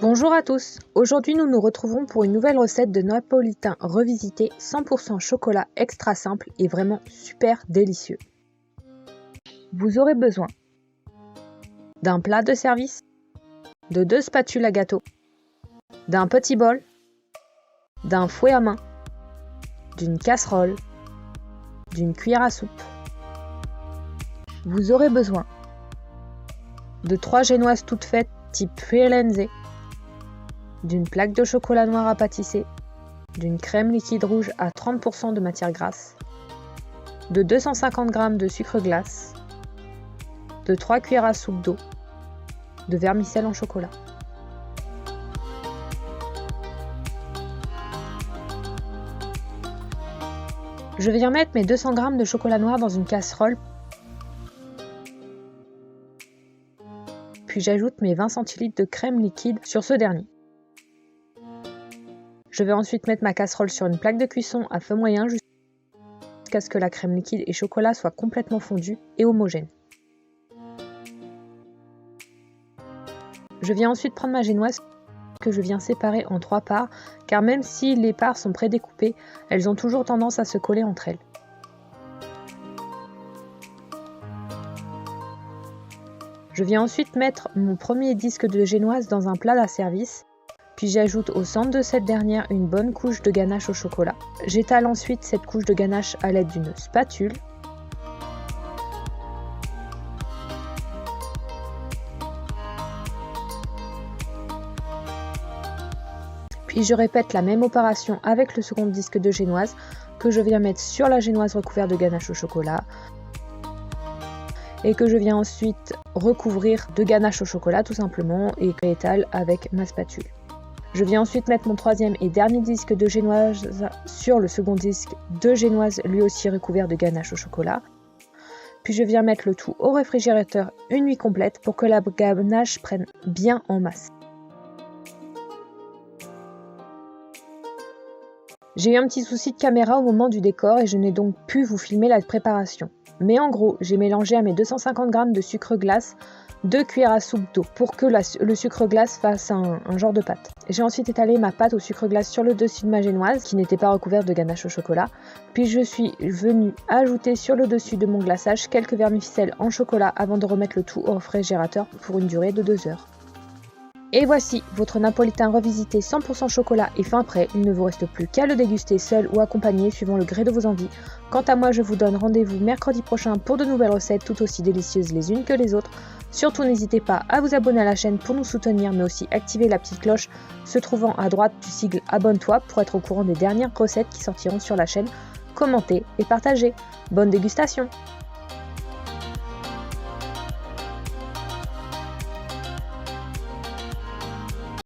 Bonjour à tous, aujourd'hui nous nous retrouvons pour une nouvelle recette de napolitain revisité 100% chocolat extra simple et vraiment super délicieux. Vous aurez besoin d'un plat de service, de 2 spatules à gâteau, d'un petit bol, d'un fouet à main, d'une casserole, d'une cuillère à soupe. Vous aurez besoin de 3 génoises toutes faites type Firenze, d'une plaque de chocolat noir à pâtisser, d'une crème liquide rouge à 30% de matière grasse, de 250 g de sucre glace, de 3 cuillères à soupe d'eau, de vermicelle en chocolat. Je viens mettre mes 200 g de chocolat noir dans une casserole, puis j'ajoute mes 20 cl de crème liquide sur ce dernier. Je vais ensuite mettre ma casserole sur une plaque de cuisson à feu moyen jusqu'à ce que la crème liquide et chocolat soient complètement fondus et homogènes. Je viens ensuite prendre ma génoise que je viens séparer en 3 parts, car même si les parts sont prédécoupées, elles ont toujours tendance à se coller entre elles. Je viens ensuite mettre mon premier disque de génoise dans un plat à service, puis j'ajoute au centre de cette dernière une bonne couche de ganache au chocolat. J'étale ensuite cette couche de ganache à l'aide d'une spatule. Puis je répète la même opération avec le second disque de génoise que je viens mettre sur la génoise recouverte de ganache au chocolat et que je viens ensuite recouvrir de ganache au chocolat tout simplement et que j'étale avec ma spatule. Je viens ensuite mettre mon troisième et dernier disque de génoise sur le second disque de génoise, lui aussi recouvert de ganache au chocolat. Puis je viens mettre le tout au réfrigérateur une nuit complète pour que la ganache prenne bien en masse. J'ai eu un petit souci de caméra au moment du décor et je n'ai donc pu vous filmer la préparation. Mais en gros, j'ai mélangé à mes 250 g de sucre glace 2 cuillères à soupe d'eau pour que le sucre glace fasse un genre de pâte. J'ai ensuite étalé ma pâte au sucre glace sur le dessus de ma génoise qui n'était pas recouverte de ganache au chocolat. Puis je suis venue ajouter sur le dessus de mon glaçage quelques vermicelles en chocolat avant de remettre le tout au réfrigérateur pour une durée de 2 heures. Et voici, votre napolitain revisité 100% chocolat est fin prêt, il ne vous reste plus qu'à le déguster seul ou accompagné suivant le gré de vos envies. Quant à moi, je vous donne rendez-vous mercredi prochain pour de nouvelles recettes tout aussi délicieuses les unes que les autres. Surtout n'hésitez pas à vous abonner à la chaîne pour nous soutenir, mais aussi activer la petite cloche se trouvant à droite du sigle Abonne-toi pour être au courant des dernières recettes qui sortiront sur la chaîne. Commentez et partagez. Bonne dégustation!